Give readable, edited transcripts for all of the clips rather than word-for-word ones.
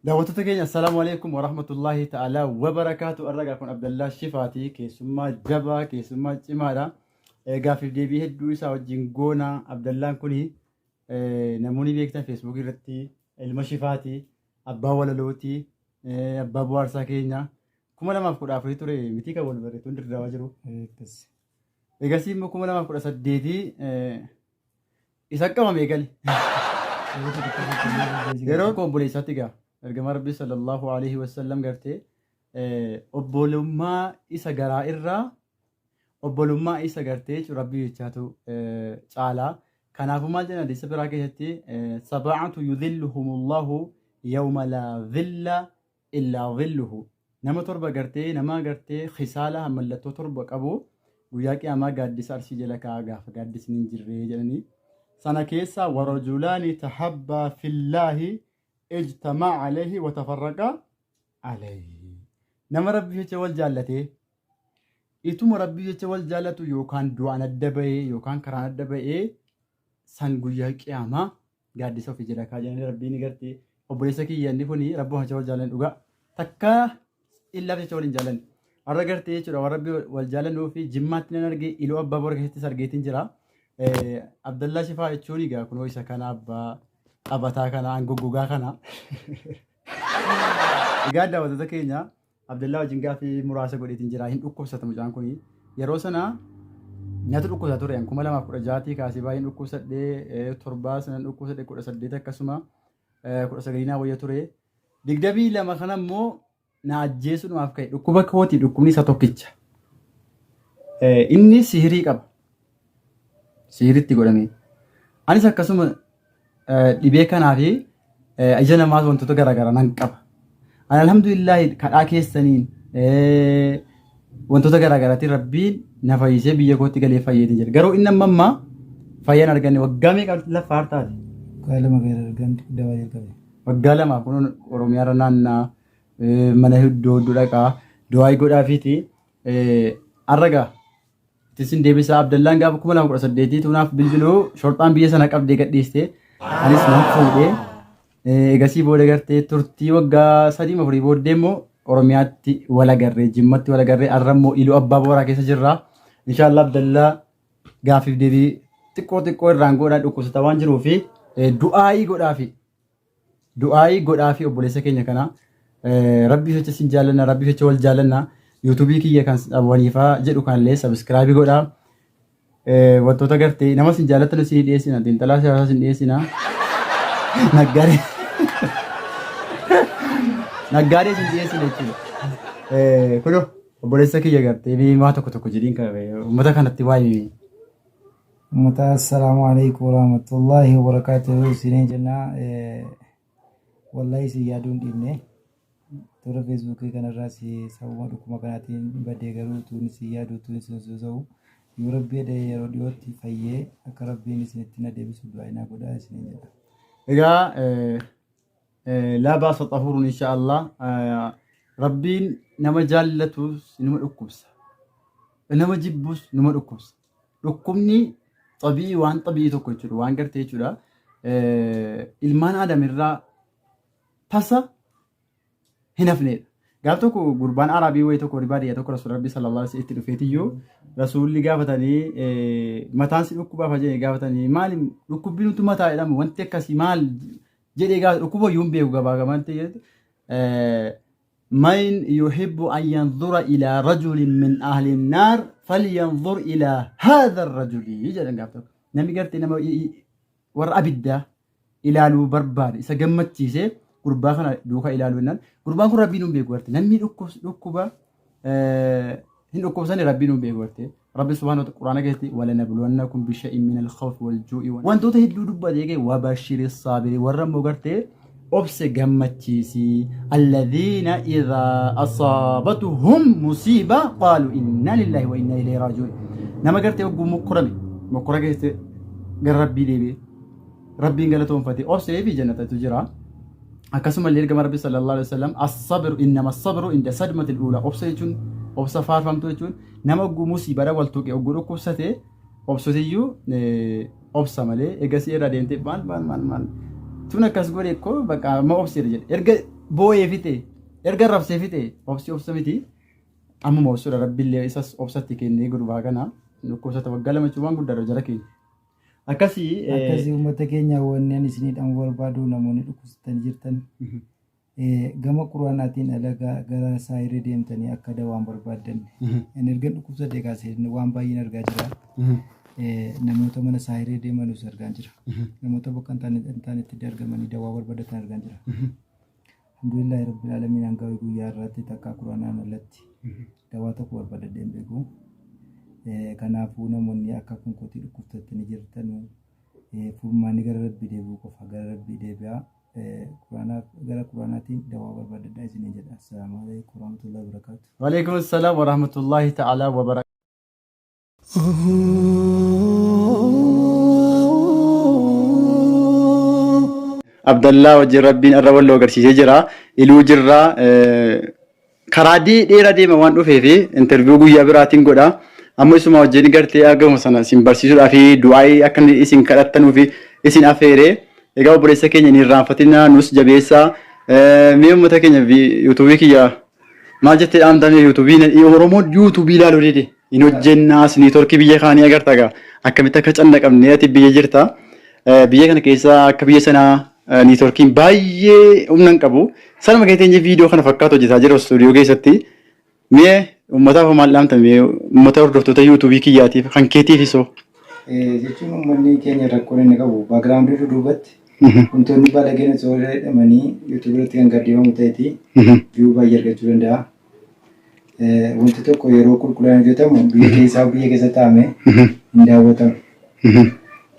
دعوتك كين السلام عليكم ورحمة الله تعالى وبركاته. أرجعكم عبد الله الشفاتي كيسمى جبا كيسمى جمارة قافل دي بيه دويسا وجنجونا عبد الله كوني نموني بيكتا فيسبوك رتي المشفاتي أبا ولا لوتي أبا بوارسا كينا كم لما أفكر أفريتوري متيكا والبريتون درواجرو بس إيجاسي مو كم لما أفكر أصدقتي إساكا ما بيجالي يرو كومبوليساتيكا ergama rabbi sallallahu alaihi wasallam garte obbolummaa isa garaa irraa obbolummaa isa gartee rabbi jechaatu caala kanaafuu maal jenna hadiisa biraa keessatti sab'atu yudhilluhumullahu yawma la dhilla illa dhilluhu nama torba gartee nama gartee khisaala mallattoo torba qabu guyyaa qiyaamaa gaaddisa arsii jala kaa gaafa gaaddisni hin jirre jedhanii sana keessa warajulaani tahabbaa fillaahi اجتمع عليه وتفرق عليه نما ربي يتول جالته إتوم ربي يتول جالته يوكان دوان الدبي يوكان كران الدبي سنقويا كياما قاعد يسوي في جراك جاني ربي نقرتي وبريسكي يندفوني ربه يتول جالن وقا تكا إلا يتول جالن أرجعتي يشرا وربي والجالن وفي جمعتنا نرجع إلو أبا بركة سرقتين جرا عبد الله شفاء يشوني قا كنوي سكان أبا أبتها كنا عن جوجا كنا قاعد داود ذكينا عبد الله جنگا في مراسة قولي تنجرا هند أكو ستة مجان كوني يروسنا ناتر أكو ستة ريان كمالا ما كورا جاتي كاسبا هند أكو ستة ترباس نن أكو ستة كورا ستة تكسما كورا سجينا ويا توري دقدبي لما خنا مو ناجيسون ما أفكار أكو بكوتي أكوني ساتوكيتش إني سهري كاب سهري تقولني أنا سكسما dhibee kanaafi ija namaas wantoota garaagaraa nan qaba. Ani alhamdulillah kadhaa keessaniin wantoota garaagaraatti rabbiin na fayyisee biyya kootti galee fayyeetiin jira. Garuu inni amma fayyaan arganne waggaa meeqa lafa hartaati? Waggaa lama gara arganne dawaa jalqabe. Waggaa lama kun Oromiyaa irra naannaa mana hedduu dhaqaa du'aa godhaafiiti arragaa. Tisin deebisaa Abdallaan gaafa 2018 tunaaf bilbiluu shorxaan biyya sana qabdee gadhiiste. Anis nan fuudhee egasii booda gartee turtii waggaa 3-4 booddee immoo Oromiyaatti walagarree Jimmatti walagarree arrammoo Iluu Abbaa Booraa keessa jirra. Inshallah Abdallaa gaafiif deebii xiqqoo irraan godhaa dhukkubsata waan jiruufi du'aayii godhaafi obboleessa keenya kana rabbii fecha sin jaallanna rabbii fecha wal jaallanna yuutuubii kiyya kan abwaniifaa jedhu kanallee sabskraabii godhaa. Wantoota gartee nama sin jaallatan si dhiyeessina xiinxalaa siyaasaa sin dhiyeessina naggaadee sin dhiyeessina jechuudha. Kunoo obboleessa kiyya gartee biimaa tokko jedhiin uummata kanatti waa'ee uummata assalaamu alaikum warahmatullahi wabarakatuhu sineen jennaa wallahi si yaaduun dhiibne toora feesbuukii kanarraa si sababa dhukkuma kanaatiin badee garuu tuuni si yaaduu tuuni si sosoo yoo rabbii yeroo dhiyootti fayyee akka rabbiin isinitti na deebisu du'aayinaa godhaa isiniin jedha. Egaa laa baasa xahuruun inshaallah rabbiin nama jaallatus numa dhukkubsa nama jibbus numa dhukkubsa dhukkubni xabii waan xabii tokko jechuudha waan gartee jechuudha ilmaan aadamirraa tasa hin hafnedha. Gaaf tokko gurbaan Arabii wayii tokko ribaadiyyaa tokko Rasuul Rabbii sallallahu alaihi wasallam itti dhufeetiyyuu Rasuulli gaafatanii mataan si dhukkubaaf jedhee gaafatanii maali dhukkubbiin utuu mataa jedhamu wanti akkasii maal jedhee gaafata dhukkuba yuun beeku gabaa gabaatti man yuhibbu an yanzura ilaa rajulin min ahli naar falyanzur ilaa haadha arrajuli jedhan gaaf tokko namni gartee nama warra abiddaa ilaaluu barbaade isa gammachiisee gurbaa kana duukaa ilaaluu jennaan gurbaan kun rabbiin hin beeku garte namni dhukkuba hin dhukkubsani rabbiin hin beeku garte rabbi subhaanahu wa ta'aala quraana keessatti walanabluwannakum bishay'in min al-khawfi wal-juu'i wantoota hedduu dubbatee gee wabashiri saabiri warra immoo gartee obse gammachiisi alladhiina idhaa asaabatuhum musiiba qaalu inna lillahi wa inna ilayhi raaji'uun nama gartee wagguu mokkora keessatti gara rabbii deebi'e rabbiin galatoonfate obsee fi jannatatu jira. akkasuma illee ergama rabbi sallallahu alaihi wasallam as-sabru innama as-sabru inda sadmati al-ula obsa jechuun obsa faarfamtu jechuun nama ogguu musiibaa wal tuqe ogguu dhukkubsate obsotiyyuu obsa malee egasii irra deemtee maal tun akkas godhe ko bakka ma obseera jedhe erga boo'ee fite erga rabsee fite obsa miti ammuma obsuudha rabbiillee isas obsatti kennee gurbaa kana dhukkubsata waggaa lama waan guddaadha jara keenya. Akkasii uummata keenya wanni ani isiniidhaan barbaadu namoonni dhukkubsatan jirtan gama quraanaatiin alagaa gara saayiree deemtanii akka dawaan barbaadan. Inni erga dhukkubsatee kaasee waan baay'een argaa jira. Namoota mana saayiree deemanus argaa jira. Namoota bakka hin taanetti argamanii dawaa barbaadatan argaa jira. Alhamdulillahi rabbil aalamiin hanga guyyaa irratti takka quraanaan alatti dawaa tokko barbaadadhee hin beeku. Kanaafuu namoonni akka kun kotii dhukkubsatanii jirtan furmaanni gara rabbii deebi'uu qofa gara rabbii deebi'aa gara quraanaatiin dawaa barbaadadhaa isin jedha. Assalaamu alaikum warahmatullahi wabarakatuh. Wa alaikum assalam warahmatullahi ta'ala wabarakatuh. Abdallaa wajjin rabbiin irra walloo agarsiisee jira. Iluu jirraa karaa dheeraa deema waan dhufeef interviyuu guyyaa biraatiin godha. Amma isuma wajjin gartee argamu sana isin barsiisuudhaa fi du'aayii akka isin kadhattanuu fi isin affeeree egaa obboleessa keenya hin irraanfatinaa nus jabeessaa mee uummata keenya yuutuubii kiyya maal jettee dhaamtamee yuutuubii Oromoo yuutuubii ilaaluu dide hin hojjennaas niitoorkii biyya kaanii agartagaa akkamitti akka canna qabnee ati biyya jirta biyya kana keessa akka biyya sanaa niitoorkiin baay'ee humna hin qabu sanuma keetiin viidiyoo kana fakkaatu hojjetaa jira istuudiyoo keessatti mee ummataaf maal dhaamtame ummata hordoftoota yuutuubii kiyyaatiif kan keetiif isoo. Jechuun uummanni keenya rakkoon inni qabu baagiraawundii duubatti wantoonni baadiyyaa osoo jedhamanii yuutuubii irratti kan gaddeefamu ta'eeti viyuu baay'ee argachuu danda'a. Wanti tokko yeroo qulqullaan hojjetamu biyya keessa taa'ame hin daawwatamu.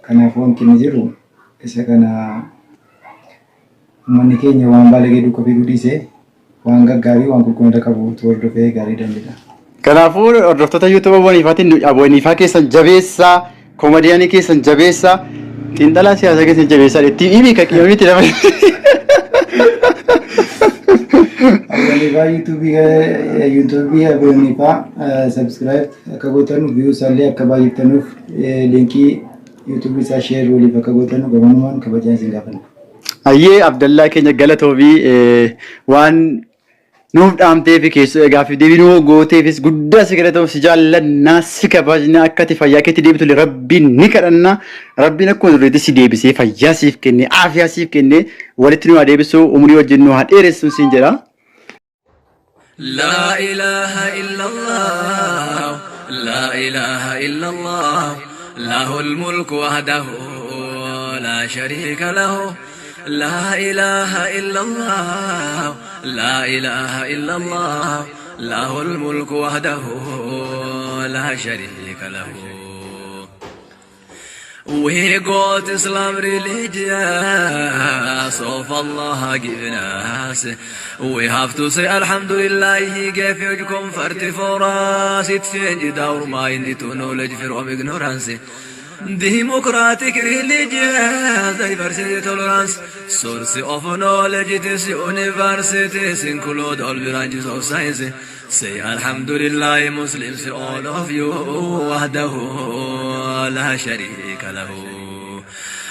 Kanaafuu wanti inni jiru isa kana uummanni keenya waan baadiyyaa duukaa fi guddisee waan gaggaarii waan qulqullina qabu hordofee gaarii danda'udha. Kanaafuu hordoftoota yuutuubii waniifaatiin abonniifaa keessan jabeessaa koomediyaanii keessan jabeessaa xiinxalaa siyaasaa keessan jabeessaa itti hiimi ka qiyyoomitti dabale. Abonniifaa yuutuubii abonniifaa sabskiraayib akka gootan viyuu isaallee akka baay'iftanuuf liinkii yuutuubii isaa sheer waliif akka gootan gabanumaan kabajaan isin gaafanna. Ayyee Abdallaa keenya galatoobii waan nuuf dhaamtee fi keessa gaaffii deebii nuu gooteefis guddaa si galatoomna si jaallannaa si kabajna akka ati fayyaa keetti deebitu rabbiin ni kadhanna rabbiin akkuma dureetti si deebisee fayyaa siif kenne aafiyaa siif kenne walitti nu haa deebisu umurii wajjin nu haa dheeressu siin jedha. لا إله إلا الله لا إله إلا الله له الملك وحده لا شريك له لا إله إلا الله لا إله إلا الله له الملك وحده لا شريك له. We got Islam religion, so for Allah given us. We have to say Alhamdulillah, He gave you comfort for us. It changed our mind to knowledge from ignorance. Democratic religion, diversity, tolerance, source of knowledge, it is universities, include all branches of science. Say Alhamdulillah, Muslims, all of you, wahdahu, la sharika lahu.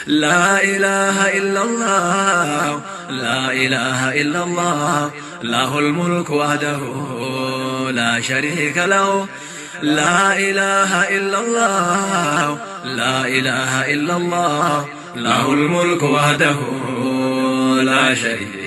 La ilaha illallah, la ilaha illallah, lahul mulk wahdahu, la sharika lahu. لا إله إلا الله لا إله إلا الله له الملك وحده لا شريك